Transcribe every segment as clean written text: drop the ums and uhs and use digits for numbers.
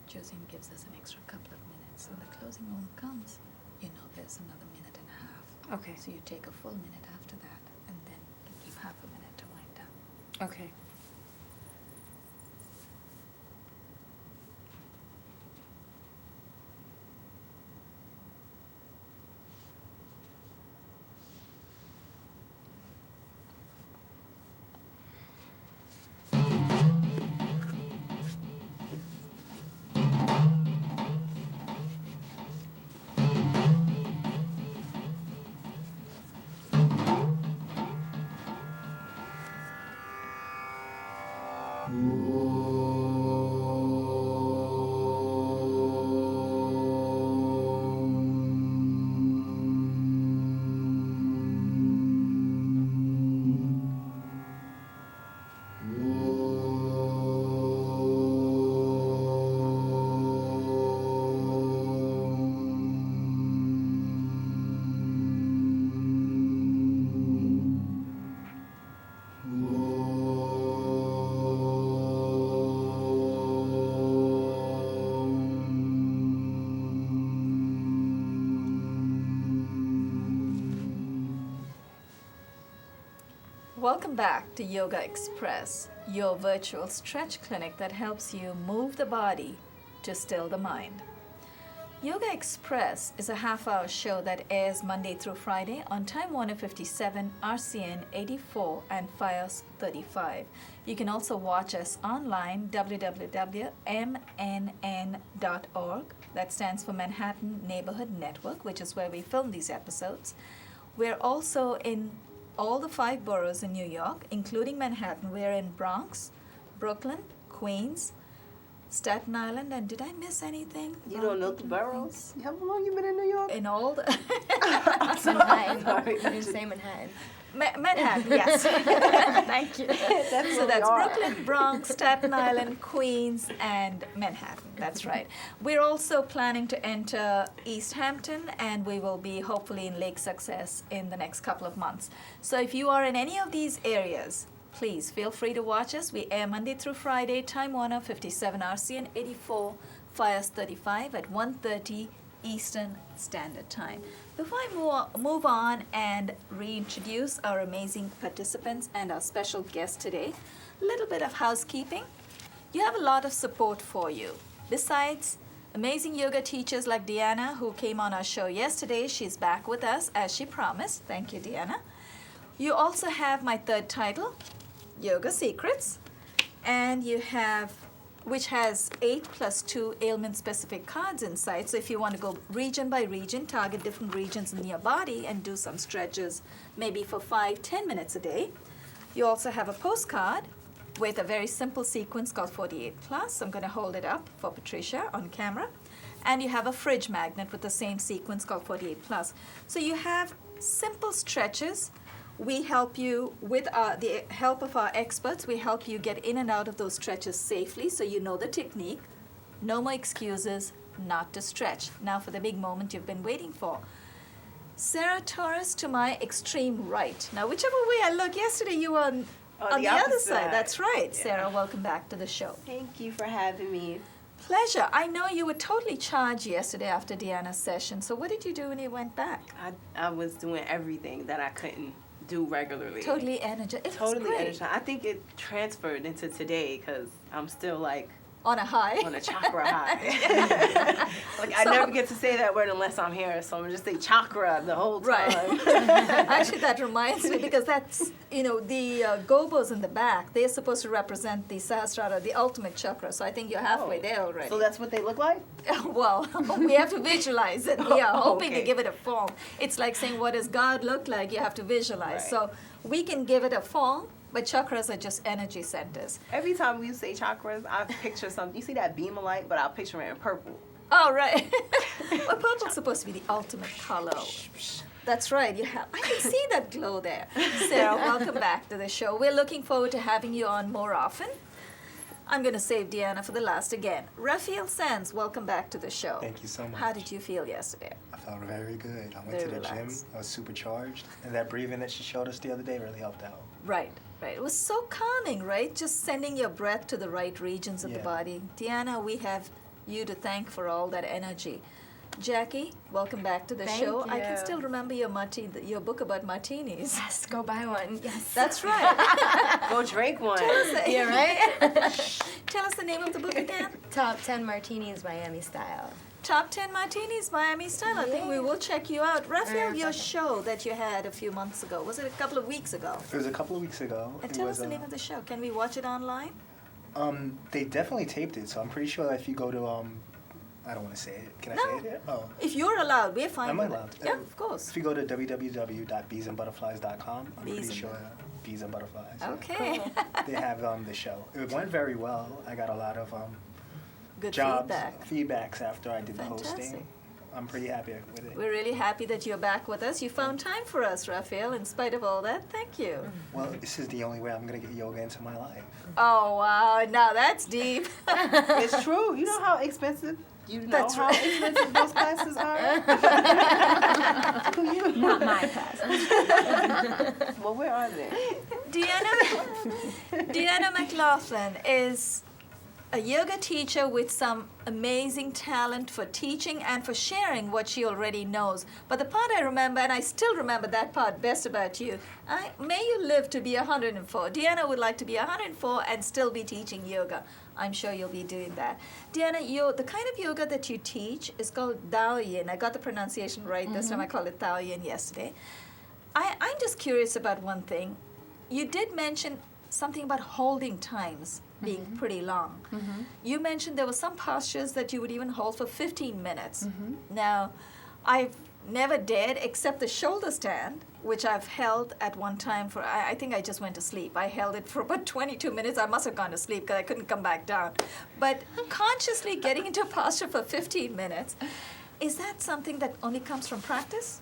choosing gives us an extra couple of minutes. When the closing moment comes, you know there's another minute and a half. Okay. So you take a full minute after that, and then you keep half a minute to wind down. Okay. Welcome back to Yogaxpress, your virtual stretch clinic that helps you move the body to still the mind. Yogaxpress is a half-hour show that airs Monday through Friday on Time Warner 57, RCN 84, and Fios 35. You can also watch us online, www.mnn.org. That stands for Manhattan Neighborhood Network, which is where we film these episodes. We're also in all the 5 boroughs in New York, including Manhattan. We're in Bronx, Brooklyn, Queens, Staten Island, and did I miss anything? You don't know the boroughs? How long you been in New York? In all the Manhattan. You didn't say Manhattan. Manhattan, yes. Thank you. So that's Brooklyn, Bronx, Staten Island, Queens, and Manhattan. That's right. We're also planning to enter East Hampton, and we will be hopefully in Lake Success in the next couple of months. So if you are in any of these areas, please feel free to watch us. We air Monday through Friday, Time Warner 57, RCN 84, Fios 35 at 1:30 Eastern Standard Time. Before I move on and reintroduce our amazing participants and our special guest today, a little bit of housekeeping. You have a lot of support for you. Besides amazing yoga teachers like Deanna, who came on our show yesterday, she's back with us as she promised. Thank you, Deanna. You also have my third title, Yoga Secrets, and you have, which has 8 + 2 ailment-specific cards inside. So if you want to go region by region, target different regions in your body and do some stretches, maybe for 5-10 minutes a day. You also have a postcard with a very simple sequence called 48+. I'm going to hold it up for Patricia on camera. And you have a fridge magnet with the same sequence called 48+. So you have simple stretches. We help you with the help of our experts. We help you get in and out of those stretches safely so you know the technique. No more excuses not to stretch. Now for the big moment you've been waiting for. Sarah Torres to my extreme right. Now whichever way I look, yesterday you were on the other side. That's right. Yeah. Sarah, welcome back to the show. Thank you for having me. Pleasure. I know you were totally charged yesterday after Deanna's session. So what did you do when you went back? I was doing everything that I couldn't do regularly. Totally energized. Totally energized. I think it transferred into today because I'm still like on a high. On a chakra high. Like I never get to say that word unless I'm here, so I'm gonna just say chakra the whole time. Right. Actually, that reminds me because that's, you know, the gobos in the back, they're supposed to represent the Sahasrara, the ultimate chakra. So I think you're halfway there already. So that's what they look like? Well, we have to visualize it. We are hoping to give it a form. It's like saying, what does God look like? You have to visualize. Right. So we can give it a form. But chakras are just energy centers. Every time we say chakras, I picture something. You see that beam of light, but I'll picture it in purple. Oh, right. Well, purple's supposed to be the ultimate color. That's right. I can see that glow there. Sarah, welcome back to the show. We're looking forward to having you on more often. I'm going to save Deanna for the last again. Rafael Sanz, welcome back to the show. Thank you so much. How did you feel yesterday? I felt very good. I went to the gym. I was supercharged. And that breathing that she showed us the other day really helped out. Right. Right. It was so calming, right? Just sending your breath to the right regions of the body. Deanna, we have you to thank for all that energy. Jackie, welcome back to the Thank show. I can you. still remember your book about martinis. Yes, go buy one. Yes. That's right. Go drink one. Yeah, right? Tell us the name of the book again. Top 10 Martinis, Miami style. Top 10 Martinis, Miami Style. I think we will check you out. Rafael, your Perfect. show that you had a few months ago, was it a couple of weeks ago? It was a couple of weeks ago. And It tell was, us the name of the show. Can we watch it online? They definitely taped it, so I'm pretty sure that if you go to I don't want to say it. Can I say it here? Oh. If you're allowed, we're fine Am I with allowed? it. Yeah, of course. If you go to www.beesandbutterflies.com, I'm Bees pretty and- sure Bees and Butterflies. yeah. Okay. They have the show. It went very well. I got a lot of Good jobs, feedback. feedbacks after I did the Fantastic. hosting. I'm pretty happy with it. We're really happy that you're back with us. You found time for us, Rafael, in spite of all that. Thank you. Well, this is the only way I'm going to get yoga into my life. Oh, wow. Now that's deep. It's true. You know how expensive. You know That's how right. expensive those classes are. Not my class. Well, where are they? Deanna McLaughlin is a yoga teacher with some amazing talent for teaching and for sharing what she already knows. But the part I remember, and I still remember that part best about you, may you live to be 104. Deanna would like to be 104 and still be teaching yoga. I'm sure you'll be doing that. Deanna, the kind of yoga that you teach is called Tao Yin. I got the pronunciation right this time. I called it Tao Yin yesterday. I'm just curious about one thing. You did mention something about holding times being pretty long. You mentioned there were some postures that you would even hold for 15 minutes. Now, I've never dared except the shoulder stand, which I've held at one time for, I think I just went to sleep. I held it for about 22 minutes. I must have gone to sleep because I couldn't come back down. But consciously getting into a posture for 15 minutes, is that something that only comes from practice?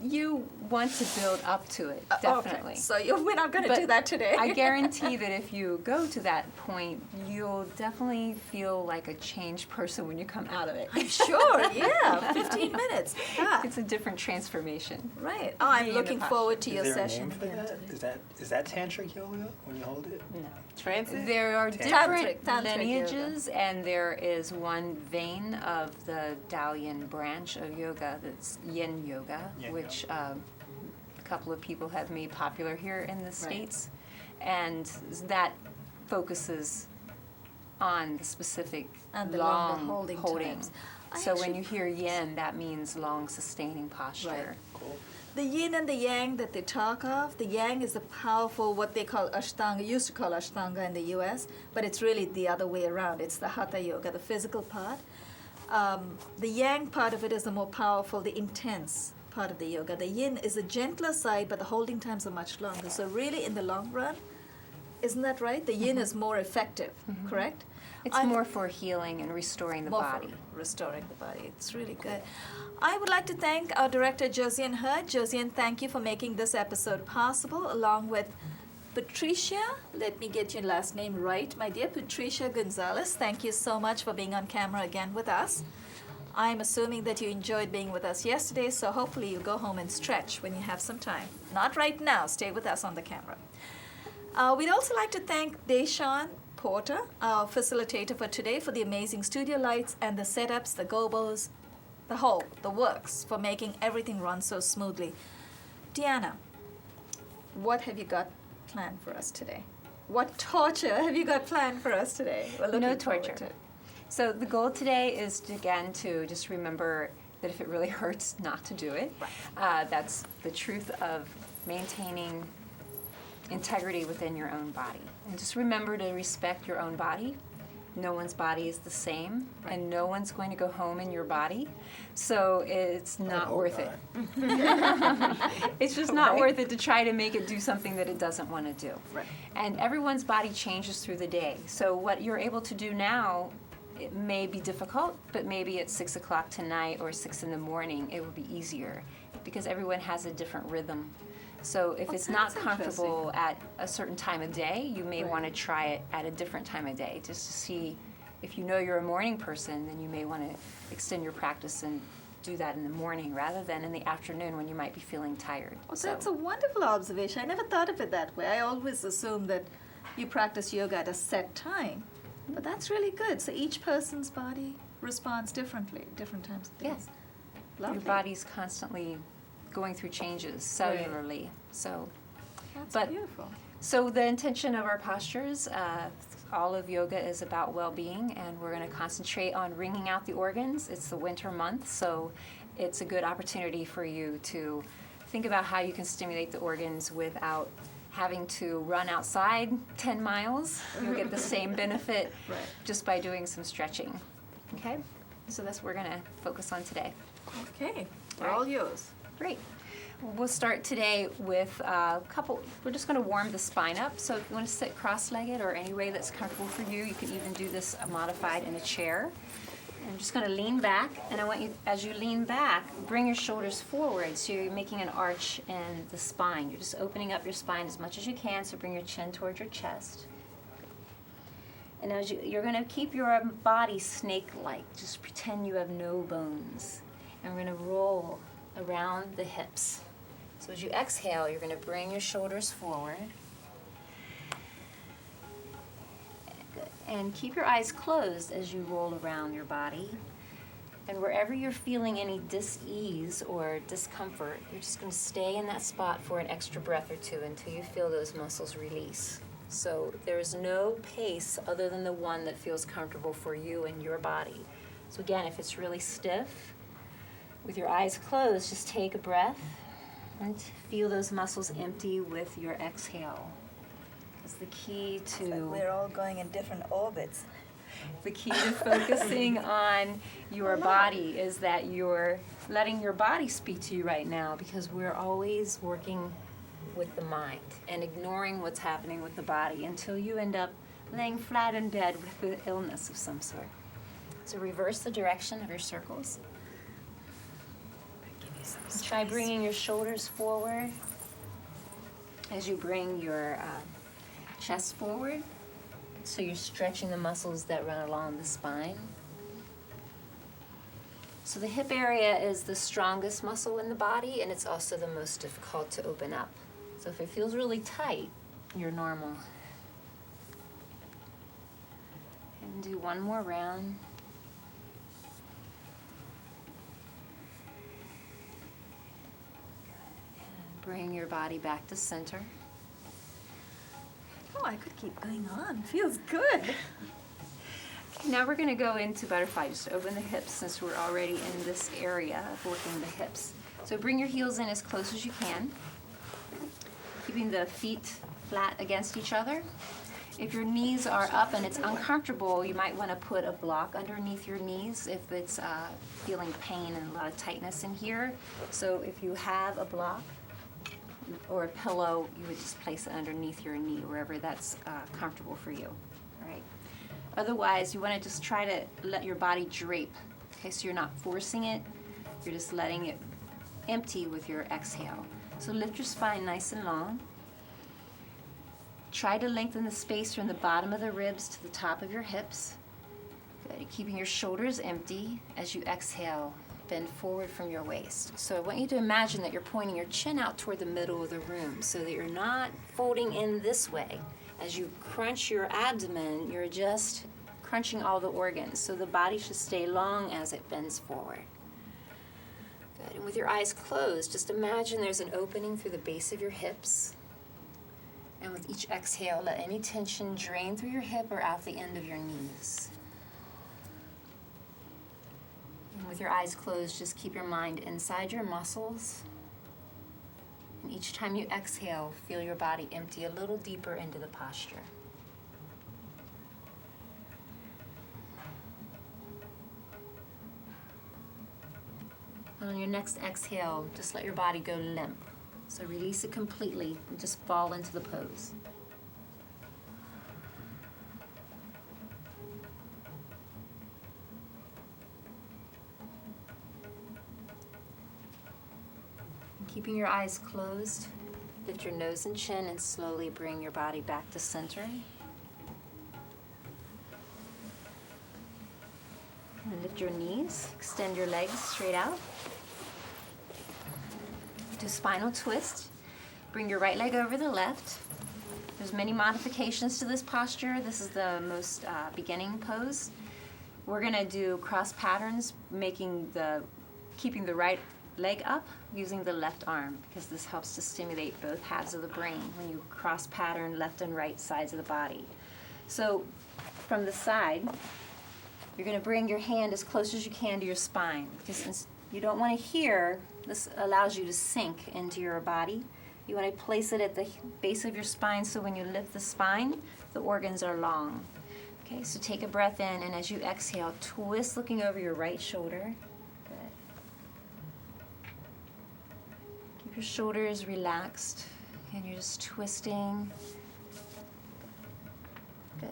You want to build up to it, definitely. Okay. So we're not going to But do that today. I guarantee that if you go to that point, you'll definitely feel like a changed person when you come out of it. I'm sure, yeah, 15 minutes. Yeah. It's a different transformation. Right. Oh, I'm Being in the looking posture. forward to your Is there a session name for again that? today. Is that tantric yoga when you hold it? No. Transit? There are Tantric different yoga. lineages, and there is one vein of the Tao Yin branch of yoga that's Yin yoga, Yin which a couple of people have made popular here in the States. And that focuses on the specific And the long longer holding times. I So when actually- you hear yin, that means long sustaining posture. Right. Cool. The yin and the yang that they talk of, the yang is the powerful, what they call ashtanga, used to call ashtanga in the US, but it's really the other way around. It's the hatha yoga, the physical part. The yang part of it is the more powerful, the intense part of the yoga. The yin is the gentler side, but the holding times are much longer. So really, in the long run, isn't that right? The yin is more effective, correct? It's more for healing and restoring the more body. for restoring the body. It's really good. I would like to thank our director, Josiane Hurd. Josiane, thank you for making this episode possible, along with Patricia. Let me get your last name right, my dear. Patricia Gonzalez, thank you so much for being on camera again with us. I'm assuming that you enjoyed being with us yesterday, so hopefully you go home and stretch when you have some time. Not right now. Stay with us on the camera. We'd also like to thank Deshawn Porter, our facilitator for today, for the amazing studio lights and the setups, the gobos, the works, for making everything run so smoothly. Deanna, what have you got planned for us today? What torture have you got planned for us today? We're looking No forward torture. to it. So the goal today is, to just remember that if it really hurts, not to do it. That's the truth of maintaining integrity within your own body. And just remember to respect your own body. No one's body is the same, and no one's going to go home in your body. So it's not worth it. It's just not worth it to try to make it do something that it doesn't want to do. Right. And everyone's body changes through the day. So what you're able to do now, it may be difficult, but maybe at 6 o'clock tonight or 6 in the morning, it will be easier because everyone has a different rhythm. So if it's not that's comfortable at a certain time of day, you may want to try it at a different time of day just to see. If you know you're a morning person, then you may want to extend your practice and do that in the morning rather than in the afternoon when you might be feeling tired. Well, that's a wonderful observation. I never thought of it that way. I always assumed that you practice yoga at a set time. But that's really good. So each person's body responds differently, different times of day. Yes. Lovely. Your body's constantly going through changes cellularly. So, That's beautiful. So the intention of our postures, all of yoga is about well-being, and we're going to concentrate on wringing out the organs. It's the winter month, so it's a good opportunity for you to think about how you can stimulate the organs without having to run outside 10 miles. You'll get the same benefit just by doing some stretching. Okay? So that's what we're going to focus on today. Okay, we're all yours. Great. We'll start today with a couple, we're just going to warm the spine up. So if you want to sit cross-legged or any way that's comfortable for you, you can even do this modified in a chair. I'm just going to lean back, and I want you, as you lean back, bring your shoulders forward so you're making an arch in the spine. You're just opening up your spine as much as you can, so bring your chin towards your chest. And as you're going to keep your body snake-like. Just pretend you have no bones. And we're going to roll around the hips. So as you exhale, you're going to bring your shoulders forward. Good. And keep your eyes closed as you roll around your body. And wherever you're feeling any dis-ease or discomfort, you're just going to stay in that spot for an extra breath or two until you feel those muscles release. So there's no pace other than the one that feels comfortable for you and your body. So again, if it's really stiff, with your eyes closed, just take a breath and feel those muscles empty with your exhale. It's the key to... We're all going in different orbits. The key to focusing on your body is that you're letting your body speak to you right now, because we're always working with the mind and ignoring what's happening with the body until you end up laying flat in bed with an illness of some sort. So reverse the direction of your circles. Try bringing your shoulders forward as you bring your chest forward. So you're stretching the muscles that run along the spine. So the hip area is the strongest muscle in the body, and it's also the most difficult to open up. So if it feels really tight, you're normal. And do one more round. Bring your body back to center. Oh, I could keep going on. Feels good. Okay, now we're going to go into butterfly. Just open the hips since we're already in this area of working the hips. So bring your heels in as close as you can, keeping the feet flat against each other. If your knees are up and it's uncomfortable, you might want to put a block underneath your knees if it's feeling pain and a lot of tightness in here. So if you have a block or a pillow, you would just place it underneath your knee, wherever that's comfortable for you. All right. Otherwise, you want to just try to let your body drape. Okay, so you're not forcing it, you're just letting it empty with your exhale. So lift your spine nice and long. Try to lengthen the space from the bottom of the ribs to the top of your hips. Good. Keeping your shoulders empty as you exhale. Bend forward from your waist. So I want you to imagine that you're pointing your chin out toward the middle of the room so that you're not folding in this way. As you crunch your abdomen, you're just crunching all the organs. So the body should stay long as it bends forward. Good. And with your eyes closed, just imagine there's an opening through the base of your hips. And with each exhale, let any tension drain through your hip or out the end of your knees. And with your eyes closed, just keep your mind inside your muscles. And each time you exhale, feel your body empty a little deeper into the posture. And on your next exhale, just let your body go limp. So release it completely and just fall into the pose. Keeping your eyes closed, lift your nose and chin and slowly bring your body back to center. And lift your knees, extend your legs straight out. Do spinal twist. Bring your right leg over the left. There's many modifications to this posture. This is the most beginning pose. We're gonna do cross patterns, keeping the right leg up using the left arm, because this helps to stimulate both halves of the brain when you cross pattern left and right sides of the body. So from the side, you're gonna bring your hand as close as you can to your spine, because since you don't wanna hear, this allows you to sink into your body. You want to place it at the base of your spine, so when you lift the spine, the organs are long. Okay, so take a breath in, and as you exhale, twist looking over your right shoulder. Good. Keep your shoulders relaxed, and you're just twisting. Good.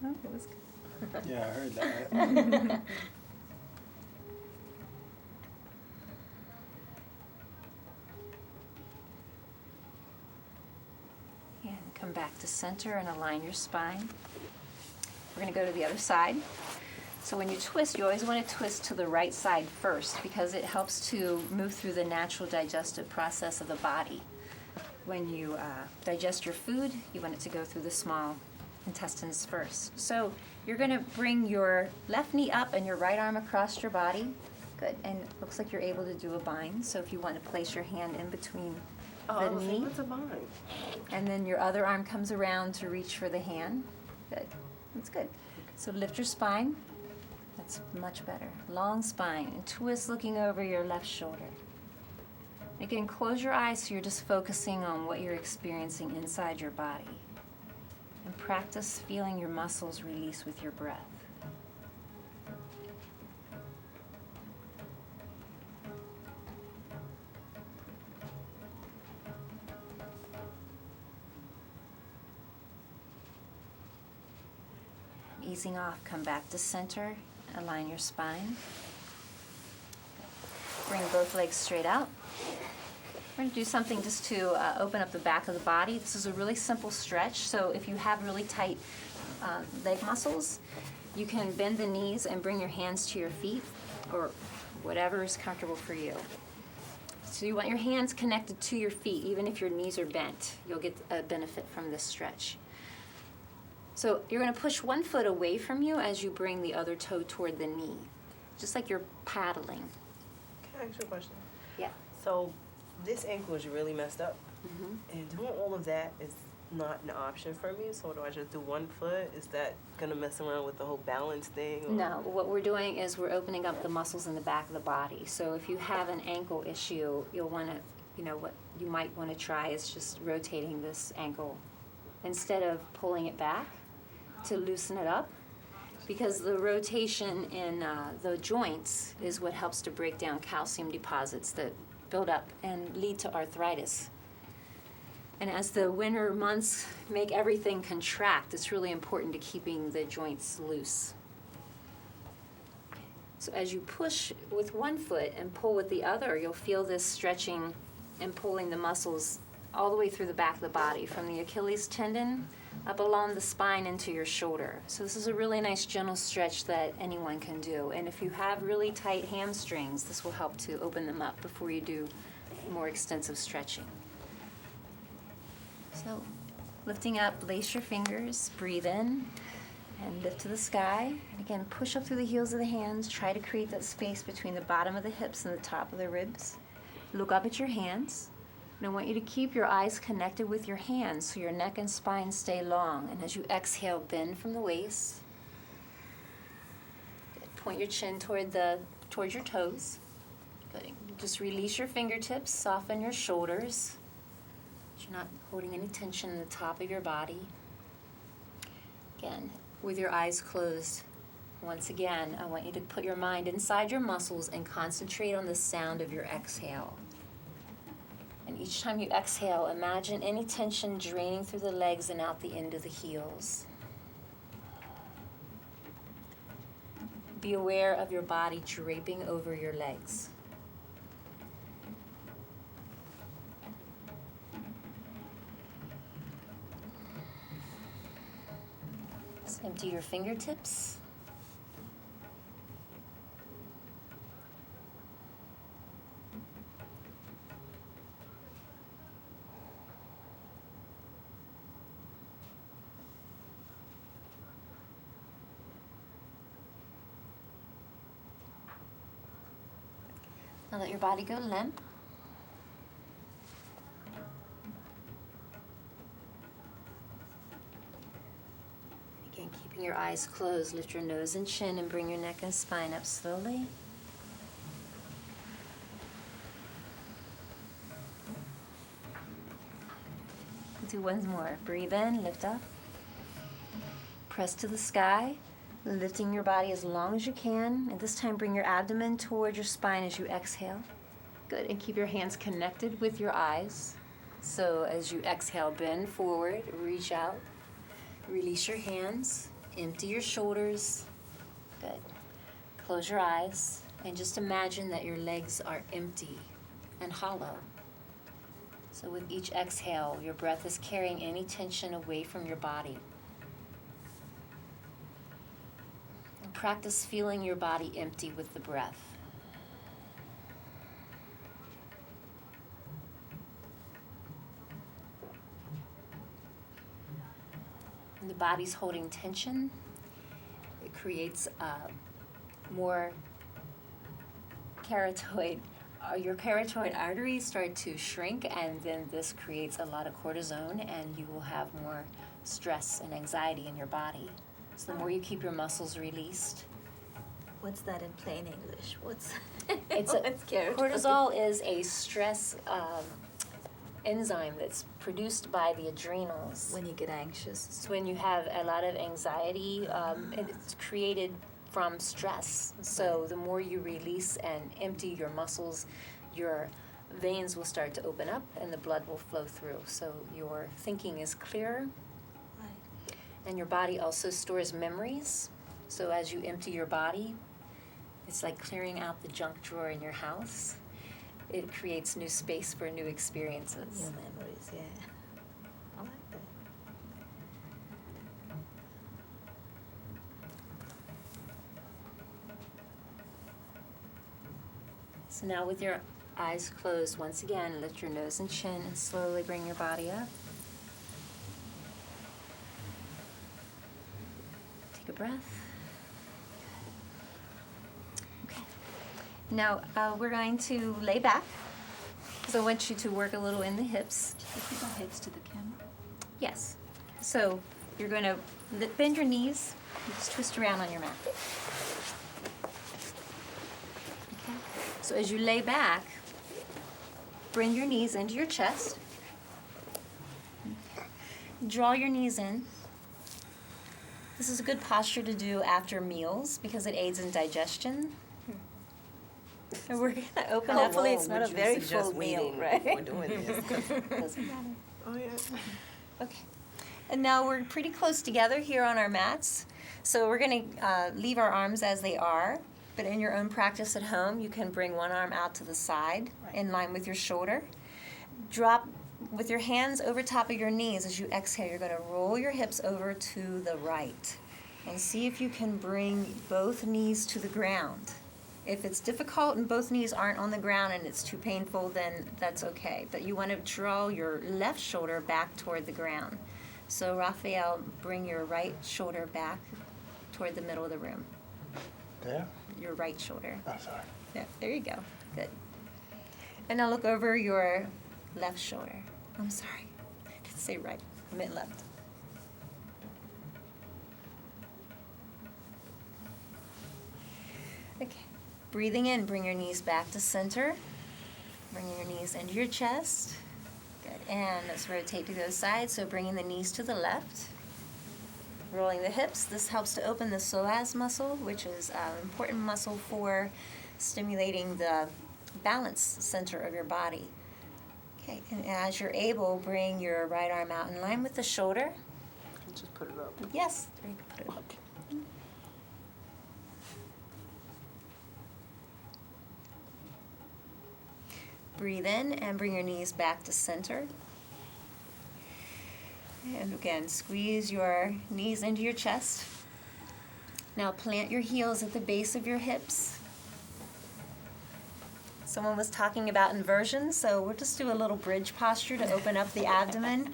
Oh, it was good. Yeah, I heard that. And come back to center and align your spine. We're going to go to the other side. So when you twist, you always want to twist to the right side first, because it helps to move through the natural digestive process of the body. When you digest your food, you want it to go through the small intestines first. So you're going to bring your left knee up and your right arm across your body. Good. And it looks like you're able to do a bind. So if you want to place your hand in between the knee. What's a bind? And then your other arm comes around to reach for the hand. Good. That's good. So lift your spine. That's much better. Long spine. And twist looking over your left shoulder. Again, close your eyes so you're just focusing on what you're experiencing inside your body. And practice feeling your muscles release with your breath. Easing off, come back to center, align your spine. Bring both legs straight out. We're going to do something just to open up the back of the body. This is a really simple stretch, so if you have really tight leg muscles, you can bend the knees and bring your hands to your feet, or whatever is comfortable for you. So you want your hands connected to your feet, even if your knees are bent. You'll get a benefit from this stretch. So you're going to push one foot away from you as you bring the other toe toward the knee, just like you're paddling. Can I ask you a question? Yeah. So this ankle is really messed up, Mm-hmm. and doing all of that is not an option for me. So do I just do one foot? Is that gonna mess around with the whole balance thing? Or? No, what we're doing is we're opening up the muscles in the back of the body. So if you have an ankle issue, you'll want to, what you might want to try is just rotating this ankle instead of pulling it back to loosen it up, because the rotation in the joints is what helps to break down calcium deposits that build up and lead to arthritis. And as the winter months make everything contract, it's really important to keeping the joints loose. So as you push with one foot and pull with the other, you'll feel this stretching and pulling the muscles all the way through the back of the body, from the Achilles tendon up along the spine into your shoulder. So this is a really nice gentle stretch that anyone can do. And if you have really tight hamstrings, this will help to open them up before you do more extensive stretching. So lifting up, lace your fingers, breathe in, and lift to the sky. And again, push up through the heels of the hands. Try to create that space between the bottom of the hips and the top of the ribs. Look up at your hands. And I want you to keep your eyes connected with your hands so your neck and spine stay long. And as you exhale, bend from the waist. Good. Point your chin towards your toes. Good. Just release your fingertips, soften your shoulders. You're not holding any tension in the top of your body. Again, with your eyes closed, once again, I want you to put your mind inside your muscles and concentrate on the sound of your exhale. And each time you exhale, imagine any tension draining through the legs and out the end of the heels. Be aware of your body draping over your legs. Just empty your fingertips. Now let your body go limp. Again, keeping your eyes closed, lift your nose and chin and bring your neck and spine up slowly. Do one more. Breathe in, lift up. Press to the sky, lifting your body as long as you can. And this time, bring your abdomen toward your spine as you exhale. Good, and keep your hands connected with your eyes. So as you exhale, bend forward, reach out, release your hands, empty your shoulders. Good. Close your eyes, and just imagine that your legs are empty and hollow. So with each exhale, your breath is carrying any tension away from your body. And practice feeling your body empty with the breath. When the body's holding tension, it creates more carotid. Your carotid arteries start to shrink, and then this creates a lot of cortisone, and you will have more stress and anxiety in your body. So the more you keep your muscles released. What's that in plain English? What's Cortisol is a stress enzyme that's produced by the adrenals. when you get anxious? It's when you have a lot of anxiety, and it's created from stress. So the more you release and empty your muscles, your veins will start to open up and the blood will flow through. So your thinking is clearer. Right. And your body also stores memories. So as you empty your body, it's like clearing out the junk drawer in your house. It creates new space for new experiences. New memories, yeah. I like that. So now with your eyes closed, once again, lift your nose and chin and slowly bring your body up. Take a breath. Okay. Now we're going to lay back. So I want you to work a little in the hips. Keep our heads to the camera. Yes. So you're going to bend your knees, just twist around on your mat. Okay. So as you lay back, bring your knees into your chest. Draw your knees in. This is a good posture to do after meals because it aids in digestion. And we're going to open up. Hopefully it's not a very full meal, right? We're doing this. Doesn't matter. Oh yeah. Okay. And now we're pretty close together here on our mats. So we're going to leave our arms as they are. But in your own practice at home, you can bring one arm out to the side in line with your shoulder. Drop with your hands over top of your knees. As you exhale, you're going to roll your hips over to the right. And see if you can bring both knees to the ground. If it's difficult and both knees aren't on the ground and it's too painful, then that's okay. But you want to draw your left shoulder back toward the ground. So Rafael, bring your right shoulder back toward the middle of the room. There? Your right shoulder. Oh, sorry. Yeah, there you go. Good. And now look over your left shoulder. I'm sorry. I did say right. I meant left. Okay. Breathing in, bring your knees back to center. Bring your knees into your chest. Good. And let's rotate to those sides. So bringing the knees to the left. Rolling the hips. This helps to open the psoas muscle, which is an important muscle for stimulating the balance center of your body. Okay, and as you're able, bring your right arm out in line with the shoulder. Just put it up. Yes, there you can put it up. Breathe in and bring your knees back to center. And again, squeeze your knees into your chest. Now plant your heels at the base of your hips. Someone was talking about inversion, so we'll just do a little bridge posture to open up the abdomen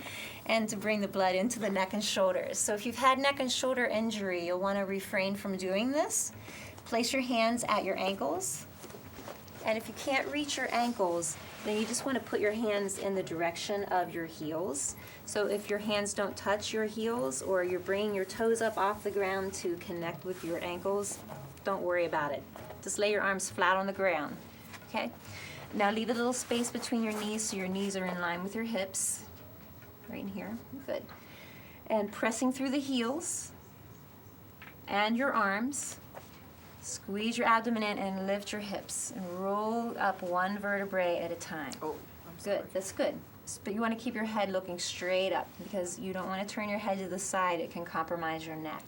and to bring the blood into the neck and shoulders. So if you've had neck and shoulder injury, you'll want to refrain from doing this. Place your hands at your ankles. And if you can't reach your ankles, then you just want to put your hands in the direction of your heels. So if your hands don't touch your heels or you're bringing your toes up off the ground to connect with your ankles, don't worry about it. Just lay your arms flat on the ground, okay? Now leave a little space between your knees so your knees are in line with your hips, right in here, good. And pressing through the heels and your arms, squeeze your abdomen in and lift your hips and roll up one vertebrae at a time. Oh, I'm sorry. Good, that's good. But you want to keep your head looking straight up because you don't want to turn your head to the side. It can compromise your neck.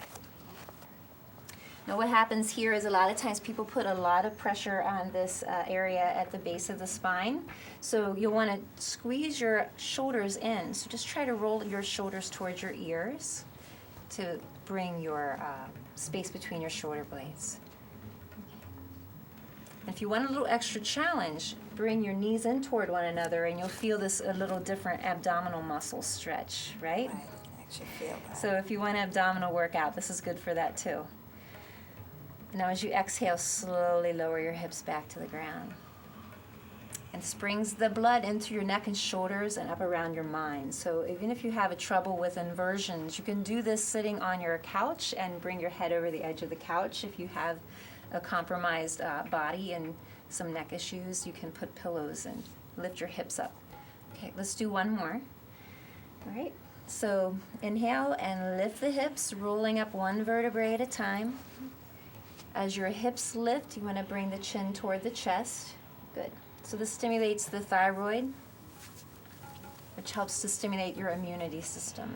Now what happens here is a lot of times people put a lot of pressure on this area at the base of the spine. So you'll want to squeeze your shoulders in. So just try to roll your shoulders towards your ears to bring your space between your shoulder blades. If you want a little extra challenge, bring your knees in toward one another and you'll feel this a little different abdominal muscle stretch, right? I actually feel that. So if you want an abdominal workout, this is good for that too. Now as you exhale, slowly lower your hips back to the ground. And this brings the blood into your neck and shoulders and up around your mind. So even if you have a trouble with inversions, you can do this sitting on your couch and bring your head over the edge of the couch. If you have a compromised body and some neck issues, you can put pillows and lift your hips up. Okay, let's do one more. All right, so inhale and lift the hips, rolling up one vertebrae at a time. As your hips lift, you want to bring the chin toward the chest. Good. So this stimulates the thyroid, which helps to stimulate your immunity system.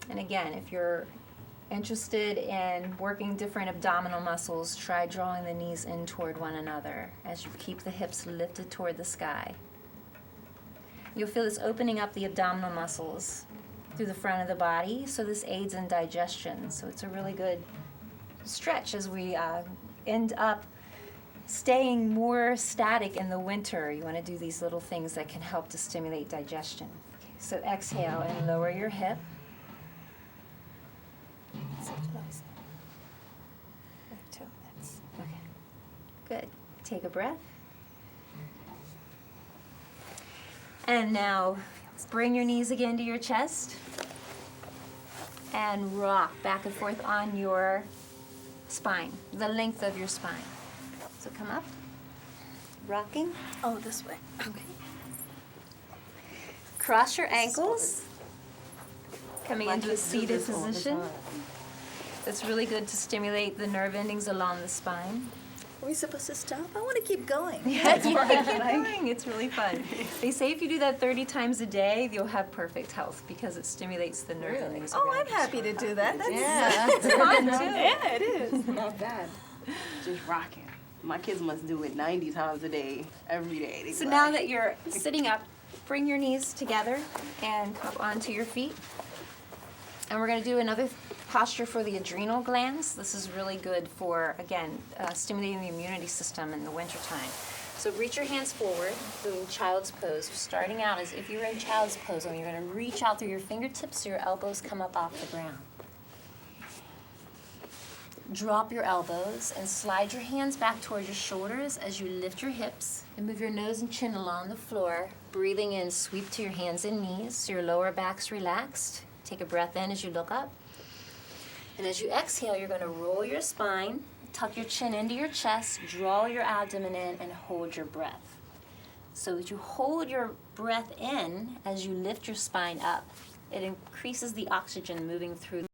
And again, if you're interested in working different abdominal muscles, try drawing the knees in toward one another as you keep the hips lifted toward the sky. You'll feel this opening up the abdominal muscles through the front of the body, so this aids in digestion. So it's a really good stretch as we end up staying more static in the winter. You want to do these little things that can help to stimulate digestion. Okay, so exhale and lower your hip. So close. Like 2 minutes. Okay, good. Take a breath. And now bring your knees again to your chest and rock back and forth on your spine, the length of your spine. So come up, rocking. Oh, this way. Okay. Cross your ankles, coming into a seated position. That's really good to stimulate the nerve endings along the spine. Are we supposed to stop? I want to keep going. Yeah, keep going. It's really fun. They say if you do that 30 times a day, you'll have perfect health because it stimulates the nerve endings. Oh, around I'm your happy to do that. That's It's fun too. yeah, it is. Not bad. Just rocking. My kids must do it 90 times a day, every day. They So be now like, that you're sitting up, bring your knees together and come up onto your feet. And we're going to do another posture for the adrenal glands. This is really good for, again, stimulating the immunity system in the wintertime. So reach your hands forward, doing child's pose. Starting out as if you were in child's pose, and you're going to reach out through your fingertips so your elbows come up off the ground. Drop your elbows and slide your hands back toward your shoulders as you lift your hips and move your nose and chin along the floor. Breathing in, sweep to your hands and knees so your lower back's relaxed. Take a breath in as you look up. And as you exhale, you're going to roll your spine, tuck your chin into your chest, draw your abdomen in, and hold your breath. So as you hold your breath in, as you lift your spine up, it increases the oxygen moving through